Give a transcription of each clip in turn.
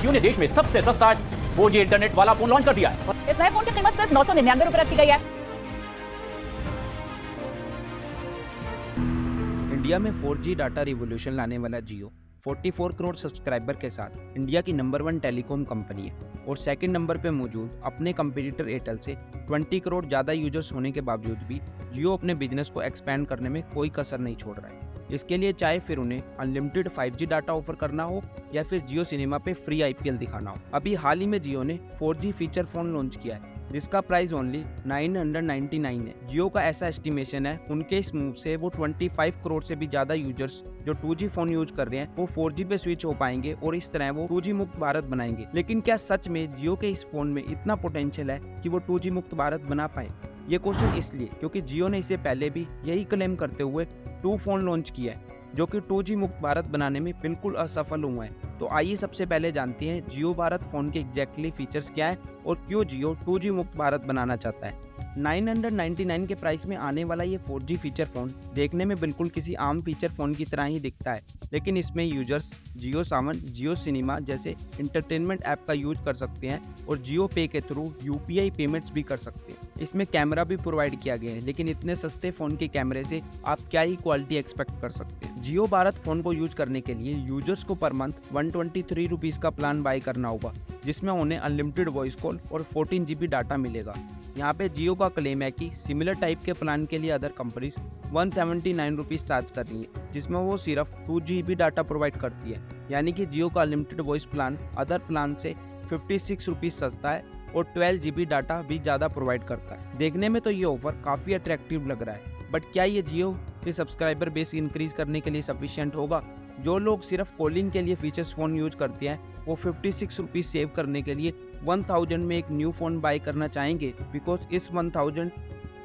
जियो ने देश में सबसे सस्ता 4G इंटरनेट वाला फोन लॉन्च कर दिया है। इस नए फोन की कीमत सिर्फ 999 रुपए रखी गई है। इंडिया में 4G डाटा रिवॉल्यूशन लाने वाला जियो 44 करोड़ सब्सक्राइबर के साथ इंडिया की नंबर 1 टेलीकॉम कंपनी है और सेकंड नंबर पे मौजूद अपने कंपटीटर एयरटेल से 20 करोड़ ज़्यादा यूजर्स होने के बावजूद भी जियो अपने बिजनेस को एक्सपैंड करने में कोई कसर नहीं छोड़ रहा है। इसके लिए चाहे फिर उन्हें अनलिमिटेड 5G डाटा ऑफर करना हो या फिर जियो सिनेमा पे फ्री IPL दिखाना हो। अभी हाल ही में जियो ने 4G फीचर फोन लॉन्च किया है जिसका प्राइस ओनली 999 है। जियो का ऐसा एस्टिमेशन है उनके इस मूव से वो 25 करोड़ से भी ज्यादा यूजर्स जो 2G फोन यूज कर रहे हैं वो 4G पे स्विच हो पाएंगे और इस तरह वो 2G मुक्त भारत बनाएंगे। लेकिन क्या सच में जियो के इस फोन में इतना पोटेंशियल है कि वो 2G मुक्त भारत बना पाए? ये क्वेश्चन इसलिए क्योंकि जियो ने इसे पहले भी यही क्लेम करते हुए 2 फोन लॉन्च किया है जो कि 2G मुक्त भारत बनाने में बिल्कुल असफल हुआ है। तो आइए सबसे पहले जानते हैं जियो भारत फोन के एग्जैक्टली फीचर्स क्या है और क्यों जियो 2G मुक्त भारत बनाना चाहता है। 999 के प्राइस में आने वाला ये 4G फीचर फोन देखने में बिल्कुल किसी आम फीचर फोन की तरह ही दिखता है, लेकिन इसमें यूजर्स जियो सावन, जियो सिनेमा जैसे इंटरटेनमेंट ऐप का यूज कर सकते हैं और जियो पे के थ्रू UPI पेमेंट्स भी कर सकते हैं। इसमें कैमरा भी प्रोवाइड किया गया है, लेकिन इतने सस्ते फोन के कैमरे से आप क्या ही क्वालिटी एक्सपेक्ट कर सकते हैं। जियो भारत फोन को यूज करने के लिए यूजर्स को पर मंथ 123 रुपीज का प्लान बाय करना होगा जिसमें उन्हें अनलिमिटेड वॉइस कॉल और 14 GB डाटा मिलेगा। यहाँ पे जियो का क्लेम है कि सिमिलर टाइप के प्लान के लिए अदर कंपनीज 179 रुपीज चार्ज कर रही है जिसमें वो सिर्फ 2 GB डाटा प्रोवाइड करती है। यानी कि जियो का unlimited voice plan other plan से 56 रुपीज सस्ता है और 12 GB डाटा भी ज़्यादा प्रोवाइड करता है। देखने में तो ये ऑफर काफ़ी अट्रैक्टिव लग रहा है, बट क्या ये जियो के सब्सक्राइबर बेस इंक्रीज करने के लिए सफिशिएंट होगा? जो लोग सिर्फ कॉलिंग के लिए फीचर्स फ़ोन यूज करते हैं वो 56 रुपीज़ सेव करने के लिए 1000 में एक न्यू फ़ोन बाय करना चाहेंगे, बिकॉज इस 1000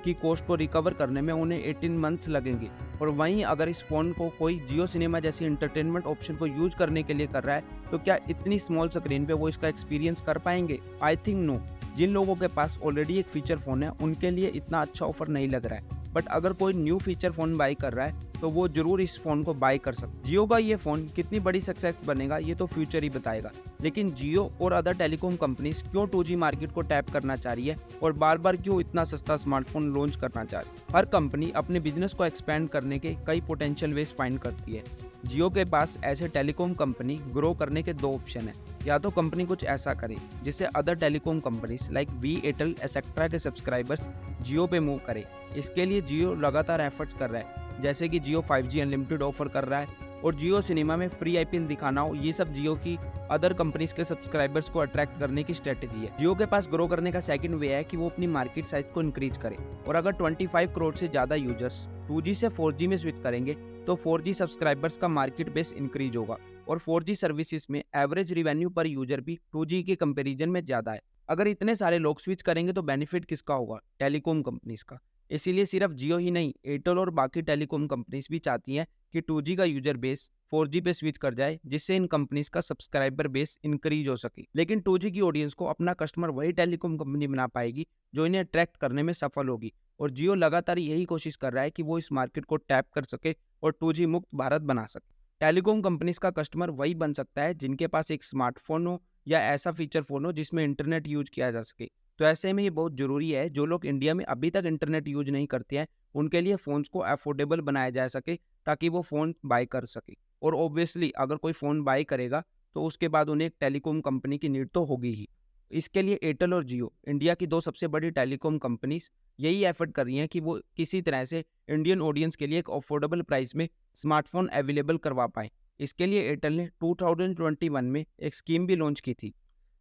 की कॉस्ट को रिकवर करने में उन्हें 18 मंथ्स लगेंगे। और वहीं अगर इस फ़ोन को कोई जियो सिनेमा जैसी इंटरटेनमेंट ऑप्शन को यूज करने के लिए कर रहा है तो क्या इतनी स्मॉल स्क्रीन पे वो इसका एक्सपीरियंस कर पाएंगे? I think no. जिन लोगों के पास ऑलरेडी एक फीचर फ़ोन है उनके लिए इतना अच्छा ऑफर नहीं लग रहा है, बट अगर कोई न्यू फीचर फ़ोन बाय कर रहा है तो वो जरूर इस फ़ोन को बाय कर सकते। जियो का ये फ़ोन कितनी बड़ी सक्सेस बनेगा ये तो फ्यूचर ही बताएगा, लेकिन जियो और अदर टेलीकॉम कंपनीज क्यों 2G मार्केट को टैप करना चाह रही है और बार बार क्यों इतना सस्ता स्मार्टफोन लॉन्च करना चाह रही है? हर कंपनी अपने बिजनेस को एक्सपेंड करने के कई पोटेंशियल वेज फाइंड करती है। जियो के पास ऐसे टेलीकॉम कंपनी ग्रो करने के 2 ऑप्शन है। या तो कंपनी कुछ ऐसा करे जिससे other telecom companies like Vi, Airtel etcetera के सब्सक्राइबर्स जियो पे मूव करे। इसके लिए जियो लगातार एफर्ट्स कर रहा है, जैसे कि जियो 5G अनलिमिटेड ऑफर कर रहा है और जियो सिनेमा में फ्री IPL दिखाना हो। ये सब जियो की अदर कंपनीज के सब्सक्राइबर्स को अट्रैक्ट करने की स्ट्रेटेजी है। जियो के पास ग्रो करने का सेकंड वे है कि वो अपनी मार्केट साइज को इंक्रीज करे और अगर 25 करोड़ से ज्यादा यूजर्स 2G से 4G में स्विच करेंगे तो 4G सब्सक्राइबर्स का मार्केट बेस इंक्रीज होगा और 4G सर्विसेज में एवरेज रिवेन्यू पर यूजर भी 2G के कंपैरिजन में ज्यादा है। अगर इतने सारे लोग स्विच करेंगे तो बेनिफिट किसका होगा? टेलीकॉम कंपनीज का। इसीलिए सिर्फ जियो ही नहीं, एयरटेल और बाकी टेलीकॉम कंपनीज भी चाहती हैं कि 2G का यूजर बेस 4G पे स्विच कर जाए जिससे इन कंपनीज का सब्सक्राइबर बेस इंक्रीज हो सके। लेकिन 2G की ऑडियंस को अपना कस्टमर वही टेलीकॉम कंपनी बना पाएगी जो इन्हें अट्रैक्ट करने में सफल होगी और जियो लगातार यही कोशिश कर रहा है कि वो इस मार्केट को टैप कर सके और 2G मुक्त भारत बना सके। टेलीकॉम कंपनीज का कस्टमर वही बन सकता है जिनके पास एक स्मार्टफोन हो या ऐसा फीचर फोन हो जिसमें इंटरनेट यूज किया जा सके। तो ऐसे में ये बहुत जरूरी है जो लोग इंडिया में अभी तक इंटरनेट यूज नहीं करते हैं उनके लिए फ़ोन्स को अफोर्डेबल बनाया जा सके ताकि वो फ़ोन बाय कर सके। और ऑब्वियसली अगर कोई फ़ोन बाय करेगा तो उसके बाद उन्हें एक टेलीकॉम कंपनी की नीड तो होगी ही। इसके लिए एयरटेल और जियो, इंडिया की 2 सबसे बड़ी टेलीकॉम कंपनीज, यही एफर्ट कर रही हैं कि वो किसी तरह से इंडियन ऑडियंस के लिए एक अफोर्डेबल प्राइस में स्मार्टफोन अवेलेबल करवा पाएँ। इसके लिए एयरटेल ने 2021 में एक स्कीम भी लॉन्च की थी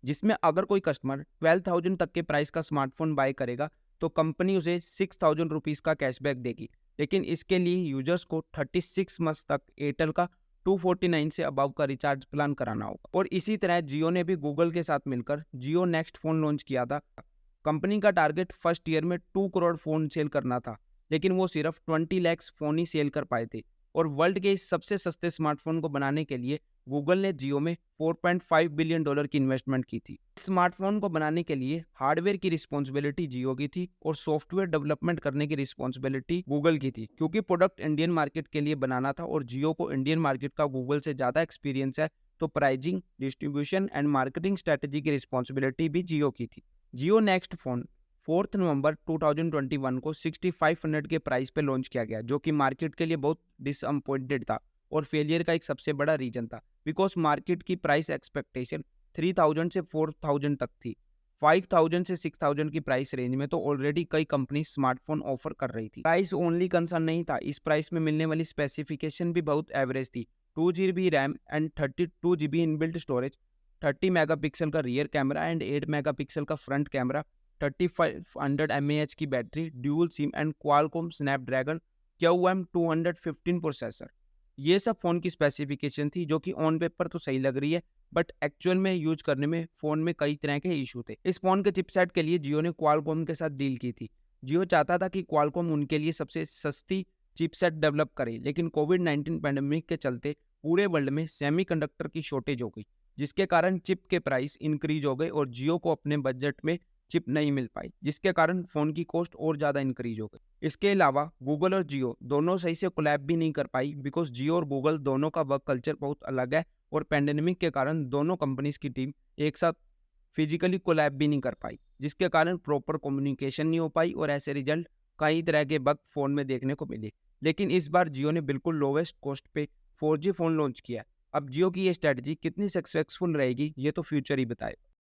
जिसमें अगर कोई कस्टमर 12,000 तक के प्राइस का स्मार्टफोन बाय करेगा तो कंपनी उसे 6,000 रुपीज़ का कैशबैक देगी। लेकिन इसके लिए यूजर्स को 36 मंथ्स तक एयरटेल का 249 से अबव का रिचार्ज प्लान कराना होगा। और इसी तरह जियो ने भी गूगल के साथ मिलकर जियो नेक्स्ट फोन लॉन्च किया था। कंपनी का टारगेट फर्स्ट ईयर में 2 करोड़ फोन सेल करना था, लेकिन वो सिर्फ 20 लाख फोन ही सेल कर पाए थे। और वर्ल्ड के इस सबसे सस्ते स्मार्टफोन को बनाने के लिए गूगल ने जियो में $4.5 बिलियन की इन्वेस्टमेंट की थी। स्मार्टफोन को बनाने के लिए हार्डवेयर की रिस्पॉन्सिबिलिटी जियो की थी और सॉफ्टवेयर डेवलपमेंट करने की रिस्पॉन्सिबिलिटी गूगल की थी, क्योंकि प्रोडक्ट इंडियन मार्केट के लिए बनाना था और जियो को इंडियन मार्केट का गूगल से ज़्यादा एक्सपीरियंस है तो pricing, distribution and marketing strategy की रिस्पॉन्सिबिलिटी भी जियो की थी। जियो नेक्स्ट फोन 4 नवंबर 2021 को 6500 के प्राइस पे लॉन्च किया गया, जो कि मार्केट के लिए बहुत डिसअपॉइंटेड था और फेलियर का एक सबसे बड़ा रीजन था, बिकॉज मार्केट की प्राइस एक्सपेक्टेशन 3000 से 4000 तक थी। 5000 से 6000 की प्राइस रेंज में तो ऑलरेडी कई कंपनी स्मार्टफोन ऑफर कर रही थी। प्राइस ओनली कंसर्न नहीं था, इस प्राइस में मिलने वाली स्पेसिफिकेशन भी बहुत एवरेज थी। 2GB RAM and 32GB inbuilt storage, 30 megapixel का रियर कैमरा एंड 8 मेगापिक्सल का फ्रंट कैमरा, 3500 mAh की battery, dual SIM and Qualcomm Snapdragon QM215 processor. ये सब फ़ोन की स्पेसिफिकेशन थी जो कि ऑन पेपर तो सही लग रही है, बट एक्चुअल में यूज करने में फ़ोन में कई तरह के इशू थे। इस फ़ोन के चिपसेट के लिए जियो ने क्वालकॉम के साथ डील की थी। जियो चाहता था कि क्वालकॉम उनके लिए सबसे सस्ती चिपसेट डेवलप करे, लेकिन कोविड-19 पैंडेमिक के चलते पूरे वर्ल्ड में सेमीकंडक्टर की शॉर्टेज हो गई, जिसके कारण चिप के प्राइस इंक्रीज हो गए और जियो को अपने बजट में चिप नहीं मिल पाई, जिसके कारण फ़ोन की कॉस्ट और ज़्यादा इंक्रीज हो गई। इसके अलावा गूगल और जियो दोनों सही से कोलैब भी नहीं कर पाई, बिकॉज जियो और गूगल दोनों का वर्क कल्चर बहुत अलग है और पैंडेमिक के कारण दोनों कंपनीज की टीम एक साथ फिजिकली कोलैब भी नहीं कर पाई, जिसके कारण प्रॉपर कम्युनिकेशन नहीं हो पाई और ऐसे रिजल्ट कई तरह के बग फ़ोन में देखने को मिले। लेकिन इस बार जियो ने बिल्कुल लोवेस्ट कॉस्ट पे 4G फ़ोन लॉन्च किया। अब जियो की ये स्ट्रेटजी कितनी सक्सेसफुल रहेगी ये तो फ्यूचर ही बताएगा।